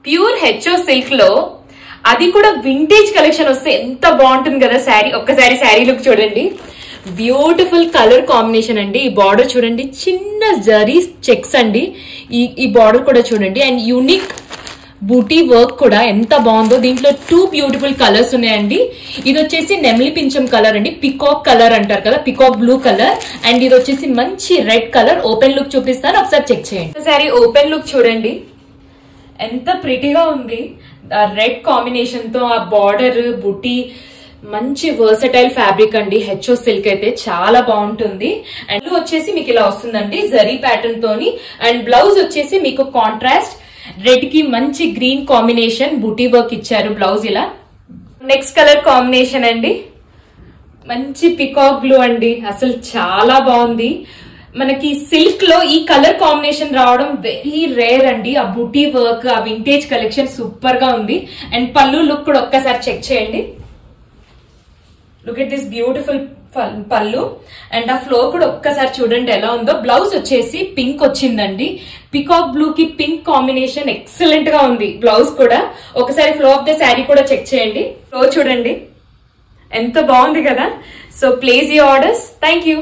Pure HO silk లో అది కూడా వింటేజ్ కలెక్షన్ వస్తే ఎంత బాగుంటుంది కదా శారీ. ఒక్కసారి శారీ లుక్ చూడండి, బ్యూటిఫుల్ కలర్ కాంబినేషన్ అండి. ఈ బార్డర్ చూడండి, చిన్న జరీ చెక్స్ అండి. ఈ బార్డర్ కూడా చూడండి, అండ్ యూనిక్ బూటీ వర్క్ కూడా ఎంత బాగుందో. దీంట్లో 2 బ్యూటిఫుల్ కలర్స్ ఉన్నాయండి. ఇది వచ్చేసి నెమిలి పింఛం కలర్ అండి, పికాక్ కలర్ అంటారు కదా, పికాక్ బ్లూ కలర్. అండ్ ఇది వచ్చేసి మంచి రెడ్ కలర్. ఓపెన్ లుక్ చూపిస్తాను, ఒకసారి చెక్ చేయండి. ఒకసారి ఓపెన్ లుక్ చూడండి, ఎంత ప్రిటీగా ఉంది. రెడ్ కాంబినేషన్ తో ఆ బార్డర్ బుటీ, మంచి వర్సటైల్ ఫ్యాబ్రిక్ అండి. హెచ్ఓ సిల్క్ అయితే చాలా బాగుంటుంది. అండ్ వచ్చేసి మీకు ఇలా వస్తుందండి జరీ ప్యాటర్న్ తోని. అండ్ బ్లౌజ్ వచ్చేసి మీకు కాంట్రాస్ట్ రెడ్ కి మంచి గ్రీన్ కాంబినేషన్ బుటీ వర్క్ ఇచ్చారు బ్లౌజ్ ఇలా. నెక్స్ట్ కలర్ కాంబినేషన్ అండి, మంచి పికాక్ బ్లూ అండి. అసలు చాలా బాగుంది. మనకి సిల్క్ లో ఈ కలర్ కాంబినేషన్ రావడం వెరీ రేర్ అండి. ఆ బుటీ వర్క్, ఆ వింటేజ్ కలెక్షన్ సూపర్ గా ఉంది. అండ్ పళ్ళు లుక్ కూడా ఒక్కసారి చెక్ చేయండి. లుక్ ఎట్ దిస్ బ్యూటిఫుల్ పళ్ళు. అండ్ ఆ ఫ్లో కూడా ఒక్కసారి చూడండి ఎలా ఉందో. బ్లౌజ్ వచ్చేసి పింక్ వచ్చిందండి. పికాక్ బ్లూ కి పింక్ కాంబినేషన్ ఎక్సలెంట్ గా ఉంది బ్లౌజ్ కూడా. ఒకసారి ఫ్లో ఆఫ్ ద శారీ కూడా చెక్ చేయండి. ఫ్లో చూడండి ఎంత బాగుంది కదా. So place your orders. Thank you.